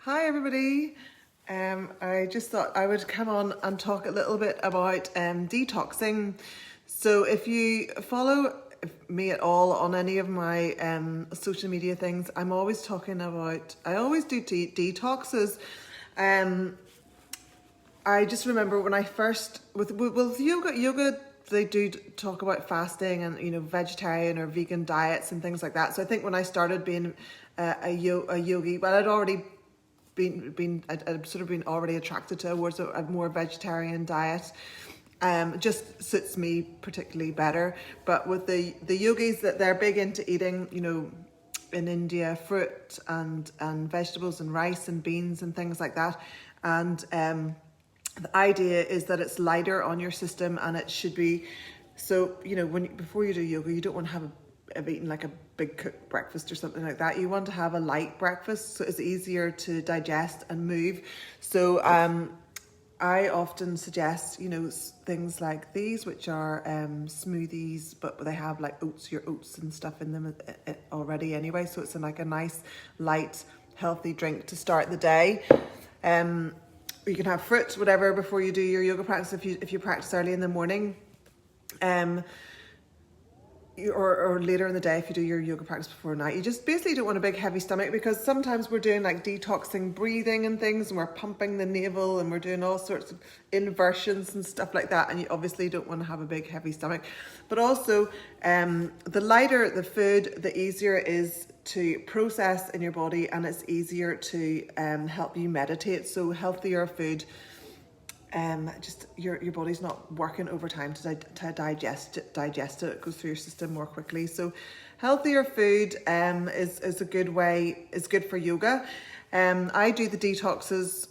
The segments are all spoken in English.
Hi everybody. I just thought I would come on and talk a little bit about detoxing. So if you follow me at all on any of my social media things, I'm always talking about, I always do detoxes. I just remember when I first, with yoga, they do talk about fasting and, vegetarian or vegan diets and things like that. So I think when I started being a yogi, well, I'd already I'd sort of been already attracted towards a more vegetarian diet. Just suits me particularly better. But with the yogis, that they're big into eating, in India, fruit and vegetables and rice and beans and things like that. And the idea is that it's lighter on your system, and it should be, so, before you do yoga, you don't want to have eaten like a big cooked breakfast or something like that. You want to have a light breakfast so it's easier to digest and move. So I often suggest, things like these, which are smoothies, but they have like your oats and stuff in them already anyway. So it's like a nice, light, healthy drink to start the day. You can have fruit, whatever, before you do your yoga practice if you practice early in the morning. Or later in the day if you do your yoga practice before night. You just basically don't want a big heavy stomach, because sometimes we're doing like detoxing breathing and things, and we're pumping the navel and we're doing all sorts of inversions and stuff like that, and you obviously don't want to have a big heavy stomach. But also the lighter the food, the easier it is to process in your body, and it's easier to help you meditate. So healthier food, just your body's not working overtime to digest it. It goes through your system more quickly. So healthier food is a good way, is good for yoga. I do the detoxes.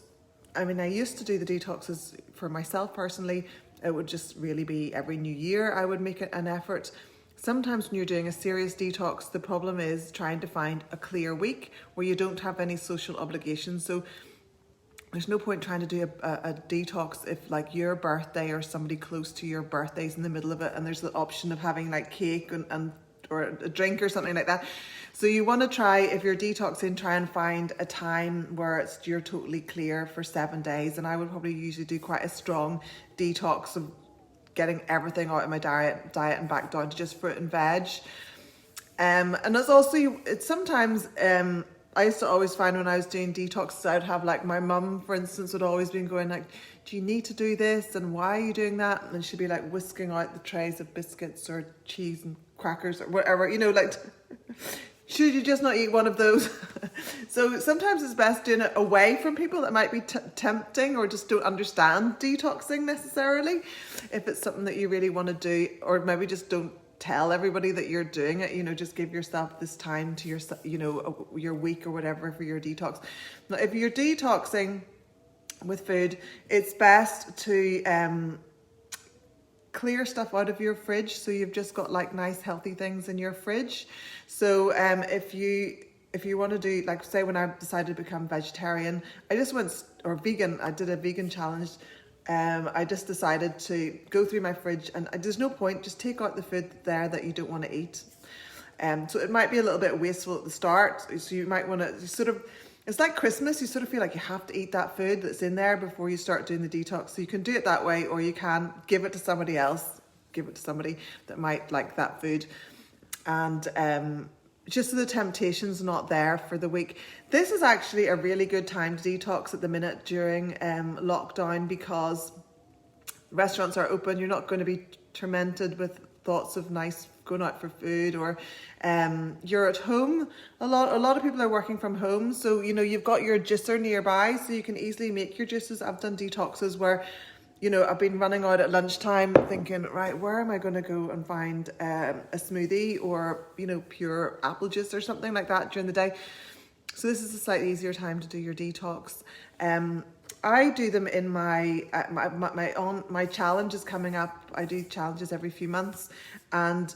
I used to do the detoxes for myself personally. It would just really be every new year I would make an effort. Sometimes when you're doing a serious detox, the problem is trying to find a clear week where you don't have any social obligations. So there's no point trying to do a detox if like your birthday or somebody close to your birthday's in the middle of it, and there's the option of having like cake and or a drink or something like that. So you want to try, if you're detoxing, try and find a time where you're totally clear for 7 days. And I would probably usually do quite a strong detox of getting everything out of my diet and back down to just fruit and veg. And it's also, sometimes I used to always find when I was doing detoxes, I'd have like my mum, for instance, would always been going like, do you need to do this? And why are you doing that? And she'd be like whisking out the trays of biscuits or cheese and crackers or whatever, like, should you just not eat one of those? So sometimes it's best doing it away from people that might be tempting or just don't understand detoxing necessarily. If it's something that you really want to do, or maybe just don't tell everybody that you're doing it, just give yourself this time to your week or whatever for your detox. Now, if you're detoxing with food, it's best to clear stuff out of your fridge, so you've just got like nice healthy things in your fridge. So if you want to do, like, say when I decided to become vegetarian, or vegan, I did a vegan challenge. I just decided to go through my fridge, and there's no point, just take out the food there that you don't want to eat. So it might be a little bit wasteful at the start. So you might want to it's like Christmas, you sort of feel like you have to eat that food that's in there before you start doing the detox. So you can do it that way, or you can give it to somebody else, give it to somebody that might like that food. And just so the temptation's not there for the week. This is actually a really good time to detox at the minute during lockdown, because restaurants are open. You're not going to be tormented with thoughts of going out for food, or you're at home. A lot of people are working from home, so you've got your juicer nearby, so you can easily make your juices. I've done detoxes where I've been running out at lunchtime thinking, right, where am I going to go and find a smoothie or, pure apple juice or something like that during the day. So this is a slightly easier time to do your detox. I do them in my challenge is coming up. I do challenges every few months, and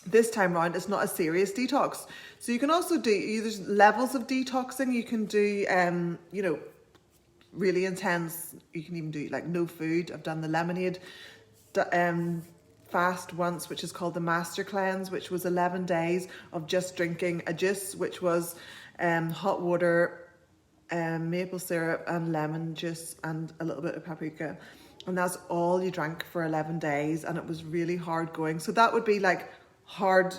this time round it's not a serious detox. So you can also do, there's levels of detoxing. You can do, really intense. You can even do like no food. I've done the lemonade fast once, which is called the Master Cleanse, which was 11 days of just drinking a juice, which was hot water, maple syrup and lemon juice and a little bit of paprika. And that's all you drank for 11 days. And it was really hard going. So that would be like hard,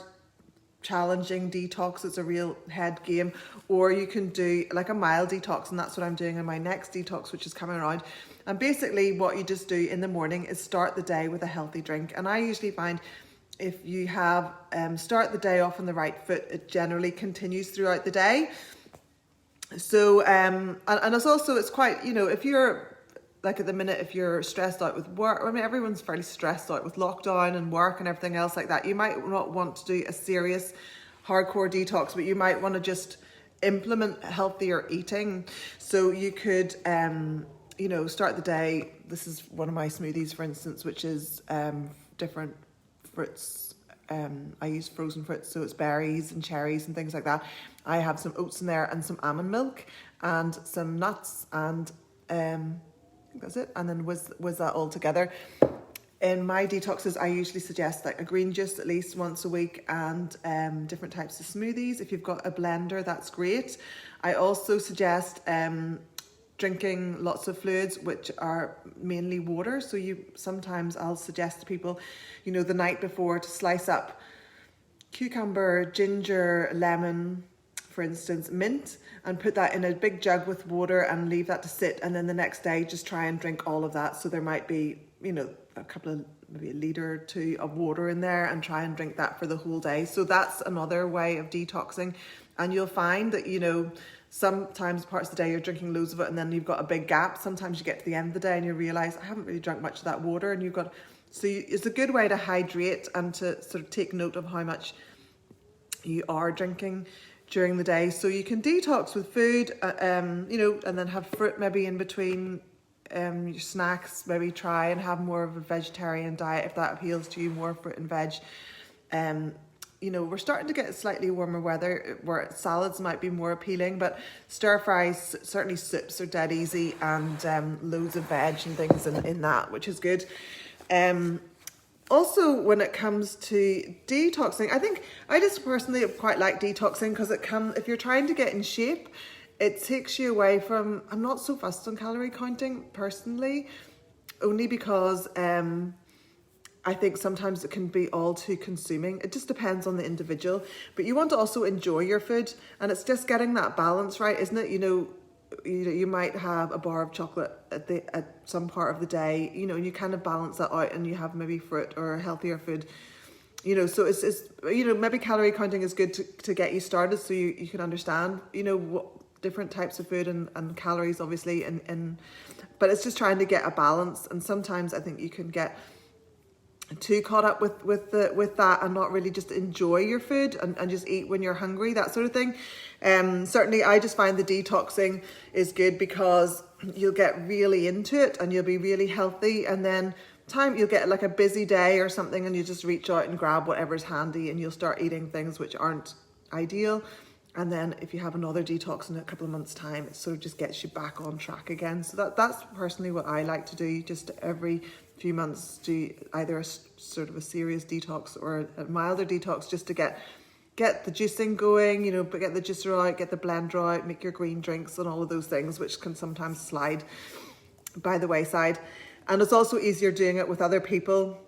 challenging detox. It's a real head game. Or you can do like a mild detox. And that's what I'm doing in my next detox, which is coming around. And basically what you just do in the morning is start the day with a healthy drink. And I usually find if you have start the day off on the right foot, it generally continues throughout the day. So, and it's also, it's quite, you know, if you're, like at the minute, if you're stressed out with work, I mean, everyone's fairly stressed out with lockdown and work and everything else like that. You might not want to do a serious hardcore detox, but you might want to just implement healthier eating. So you could, you know, start the day. This is one of my smoothies, for instance, which is different fruits. I use frozen fruits, so it's berries and cherries and things like that. I have some oats in there and some almond milk and some nuts and I think that's it. And then whiz that all together. In my detoxes, I usually suggest like a green juice at least once a week and different types of smoothies. If you've got a blender, that's great. I also suggest drinking lots of fluids, which are mainly water. So sometimes I'll suggest to people, you know, the night before to slice up cucumber, ginger, lemon, for instance, mint, and put that in a big jug with water and leave that to sit. And then the next day, just try and drink all of that. So there might be, you know, a couple of, maybe a litre or two of water in there and try and drink that for the whole day. So that's another way of detoxing. And you'll find that, you know, sometimes parts of the day you're drinking loads of it and then you've got a big gap. Sometimes you get to the end of the day and you realise I haven't really drunk much of that water, and you've got, it's a good way to hydrate and to sort of take note of how much you are drinking during the day. So you can detox with food, you know, and then have fruit maybe in between your snacks. Maybe try and have more of a vegetarian diet if that appeals to you, more fruit and veg. You know, we're starting to get slightly warmer weather where salads might be more appealing, but stir fries, certainly soups are dead easy, and loads of veg and things in that, which is good. Also, when it comes to detoxing, I think I just personally quite like detoxing because if you're trying to get in shape, it takes you away from, I'm not so fussed on calorie counting personally, only because I think sometimes it can be all too consuming. It just depends on the individual, but you want to also enjoy your food, and it's just getting that balance right, isn't it? You know, you might have a bar of chocolate at some part of the day, you know, and you kind of balance that out, and you have maybe fruit or healthier food, you know. So it's you know, maybe calorie counting is good to get you started, so you can understand, you know, what different types of food and calories, obviously, and but it's just trying to get a balance. And sometimes I think you can get too caught up with that and not really just enjoy your food and just eat when you're hungry, that sort of thing. Certainly I just find the detoxing is good because you'll get really into it and you'll be really healthy, and then you'll get like a busy day or something and you just reach out and grab whatever's handy and you'll start eating things which aren't ideal. And then if you have another detox in a couple of months' time, it sort of just gets you back on track again. So that's personally what I like to do, just every few months do either a sort of a serious detox or a milder detox, just to get the juicing going, you know, but get the juicer out, get the blender out, make your green drinks and all of those things, which can sometimes slide by the wayside. And it's also easier doing it with other people.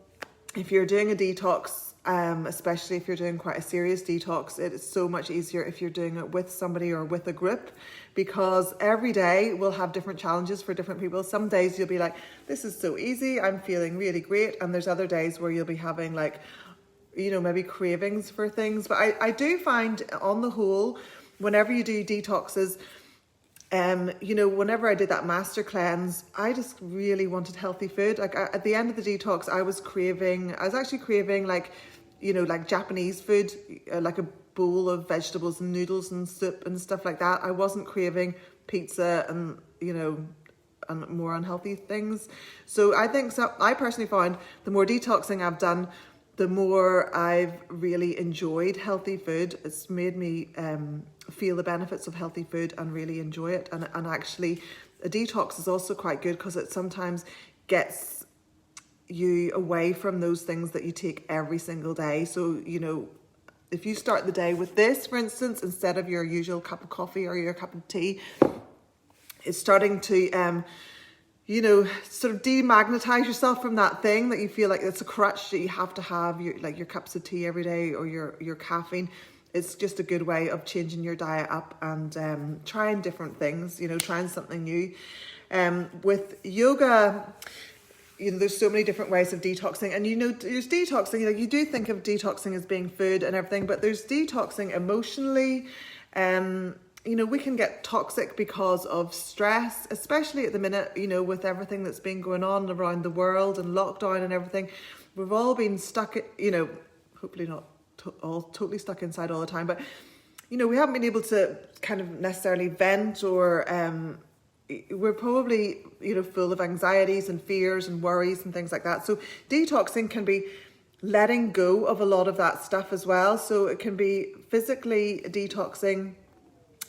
If you're doing a detox, especially if you're doing quite a serious detox, it is so much easier if you're doing it with somebody or with a group, because every day will have different challenges for different people. Some days you'll be like, this is so easy, I'm feeling really great. And there's other days where you'll be having like, you know, maybe cravings for things. But I do find on the whole, whenever you do detoxes, you know, whenever I did that master cleanse, I just really wanted healthy food. Like at the end of the detox, I was actually craving like, you know, like Japanese food, like a bowl of vegetables and noodles and soup and stuff like that. I wasn't craving pizza and, you know, and more unhealthy things. So I personally found the more detoxing I've done, the more I've really enjoyed healthy food. It's made me feel the benefits of healthy food and really enjoy it. And actually, a detox is also quite good because it sometimes gets you away from those things that you take every single day. So, you know, if you start the day with this, for instance, instead of your usual cup of coffee or your cup of tea, it's starting to, you know, sort of demagnetize yourself from that thing that you feel like it's a crutch that you have to have, your cups of tea every day or your caffeine. It's just a good way of changing your diet up and trying different things, you know, trying something new. With yoga, you know, there's so many different ways of detoxing, and you know, there's detoxing, you know, you do think of detoxing as being food and everything, but there's detoxing emotionally. You know, we can get toxic because of stress, especially at the minute, you know, with everything that's been going on around the world and lockdown and everything. We've all been stuck, you know, hopefully not all totally stuck inside all the time, but, you know, we haven't been able to kind of necessarily vent, or we're probably, you know, full of anxieties and fears and worries and things like that. So detoxing can be letting go of a lot of that stuff as well. So it can be physically detoxing,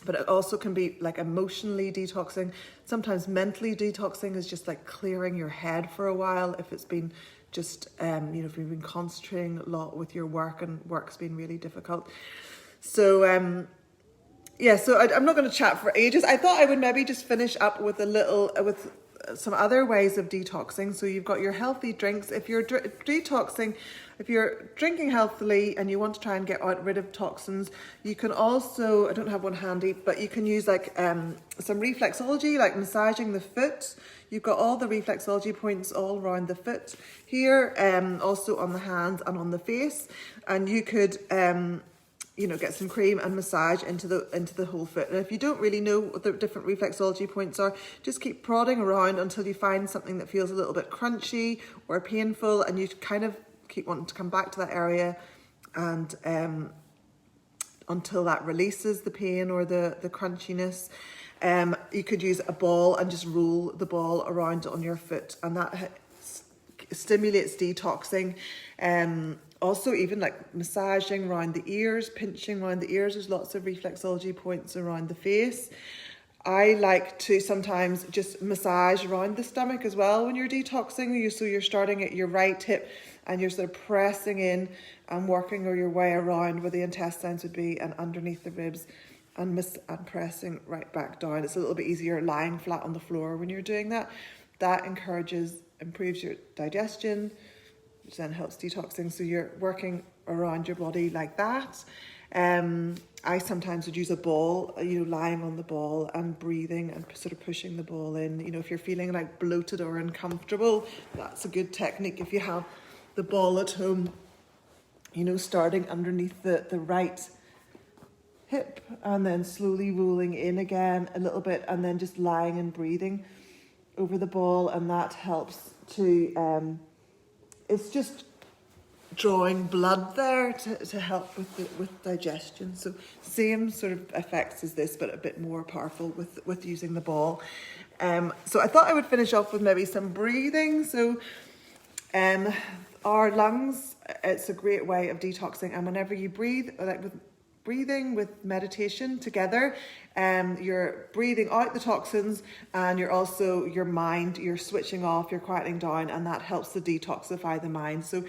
but it also can be like emotionally detoxing. Sometimes mentally detoxing is just like clearing your head for a while if it's been just, you know, if you've been concentrating a lot with your work and work's been really difficult. So, yeah, so I'm not going to chat for ages. I thought I would maybe just finish up with with some other ways of detoxing. So you've got your healthy drinks. If you're detoxing, if you're drinking healthily and you want to try and get rid of toxins, you can also, I don't have one handy, but you can use like some reflexology, like massaging the foot. You've got all the reflexology points all around the foot here, also on the hands and on the face. And you could, you know, get some cream and massage into the whole foot. And if you don't really know what the different reflexology points are, just keep prodding around until you find something that feels a little bit crunchy or painful, and you kind of keep wanting to come back to that area, and until that releases the pain or the crunchiness. You could use a ball and just roll the ball around on your foot, and that stimulates detoxing. Also, even like massaging around the ears, pinching around the ears. There's lots of reflexology points around the face. I like to sometimes just massage around the stomach as well when you're detoxing. So you're starting at your right hip and you're sort of pressing in and working your way around where the intestines would be and underneath the ribs, and pressing right back down. It's a little bit easier lying flat on the floor when you're doing that. That improves your digestion, which then helps detoxing. So you're working around your body like that. I sometimes would use a ball, you know, lying on the ball and breathing and sort of pushing the ball in. You know, if you're feeling like bloated or uncomfortable, that's a good technique. If you have the ball at home, you know, starting underneath the right hip and then slowly rolling in again a little bit, and then just lying and breathing over the ball, and that helps to, it's just drawing blood there to help with digestion. So same sort of effects as this, but a bit more powerful with using the ball. So I thought I would finish off with maybe some breathing. So our lungs, it's a great way of detoxing, and whenever you breathe, like with breathing with meditation together, you're breathing out the toxins, and you're also, your mind, you're switching off, you're quieting down, and that helps to detoxify the mind. So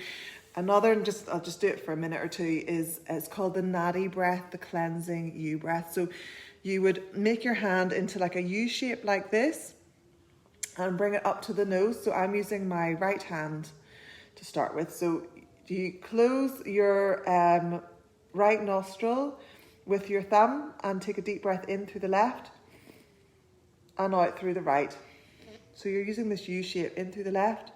another, I'll just do it for a minute or two, it's called the nadi breath, the cleansing U breath. So you would make your hand into like a U shape like this and bring it up to the nose. So I'm using my right hand to start with. So you close your right nostril with your thumb and take a deep breath in through the left and out through the right. So you're using this U shape, in through the left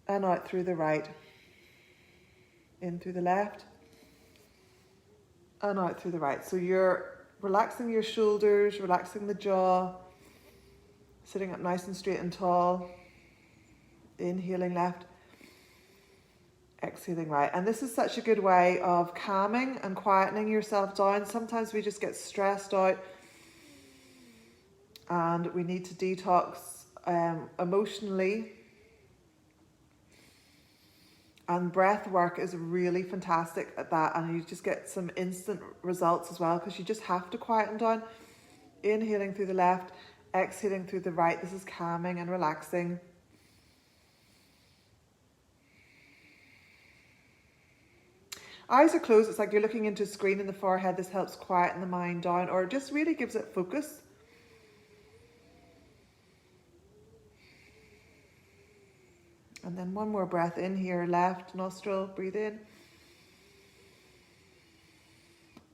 and out through the right. In through the left and out through the right. So you're relaxing your shoulders, relaxing the jaw, sitting up nice and straight and tall. Inhaling left, exhaling right. And this is such a good way of calming and quietening yourself down. Sometimes we just get stressed out and we need to detox emotionally. And breath work is really fantastic at that, and you just get some instant results as well, because you just have to quieten down. Inhaling through the left, exhaling through the right. This is calming and relaxing. Eyes are closed, it's like you're looking into a screen in the forehead. This helps quieten the mind down, or just really gives it focus. And then one more breath in here, left nostril, breathe in.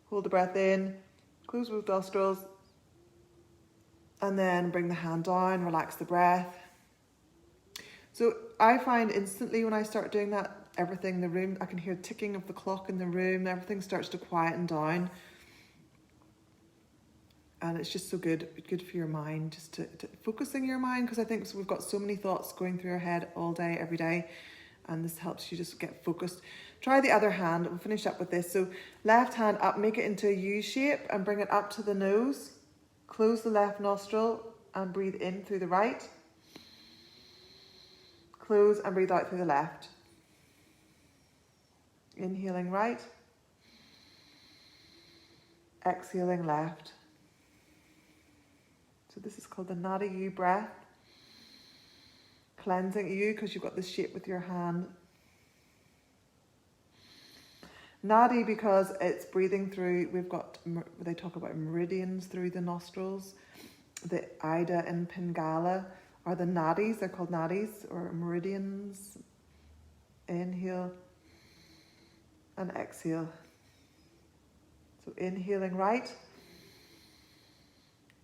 Hold the breath in, close both nostrils. And then bring the hand down, relax the breath. So I find instantly when I start doing that, everything in the room, I can hear ticking of the clock in the room, everything starts to quieten down. And it's just so good for your mind, just to focusing your mind, because I think we've got so many thoughts going through our head all day, every day, and this helps you just get focused. Try the other hand, we'll finish up with this. So left hand up, make it into a U shape and bring it up to the nose. Close the left nostril and breathe in through the right. Close and breathe out through the left. Inhaling right. Exhaling left. So this is called the Nadi U breath. Cleansing you because you've got this shape with your hand. Nadi because it's breathing through, they talk about meridians through the nostrils. The Ida and Pingala are the nadis, they're called nadis or meridians. Inhale and exhale. So inhaling right.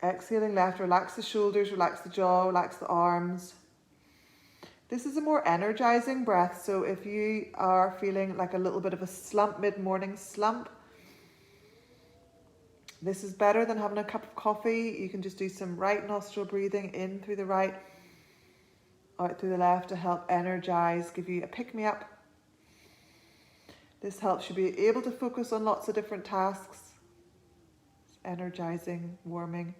Exhaling left, relax the shoulders, relax the jaw, relax the arms. This is a more energizing breath, so if you are feeling like a little bit of a slump, mid-morning slump, this is better than having a cup of coffee. You can just do some right nostril breathing in through the right, out through the left to help energize, give you a pick-me-up. This helps you be able to focus on lots of different tasks. It's energizing, warming.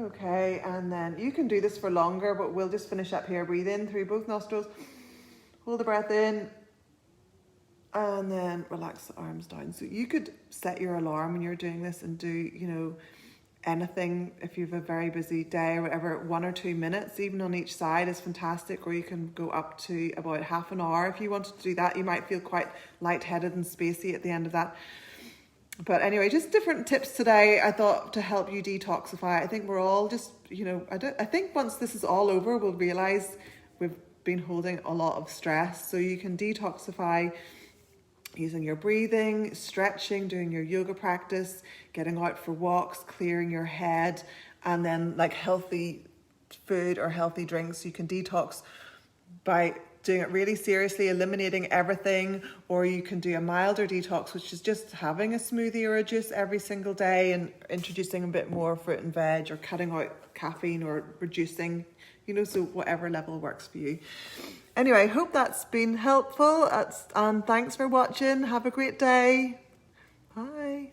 Okay, and then you can do this for longer, but we'll just finish up here. Breathe in through both nostrils. Hold the breath in. And then relax the arms down. So you could set your alarm when you're doing this and do, anything. If you have a very busy day or whatever, 1 or 2 minutes, even on each side is fantastic. Or you can go up to about half an hour. If you wanted to do that, you might feel quite lightheaded and spacey at the end of that. But anyway, just different tips today, I thought, to help you detoxify. I think we're all just, I think once this is all over, we'll realize we've been holding a lot of stress. So you can detoxify using your breathing, stretching, doing your yoga practice, getting out for walks, clearing your head, and then like healthy food or healthy drinks. You can detox by doing it really seriously, eliminating everything, or you can do a milder detox, which is just having a smoothie or a juice every single day and introducing a bit more fruit and veg, or cutting out caffeine or reducing, so whatever level works for you. Anyway, hope that's been helpful, and thanks for watching. Have a great day. Bye.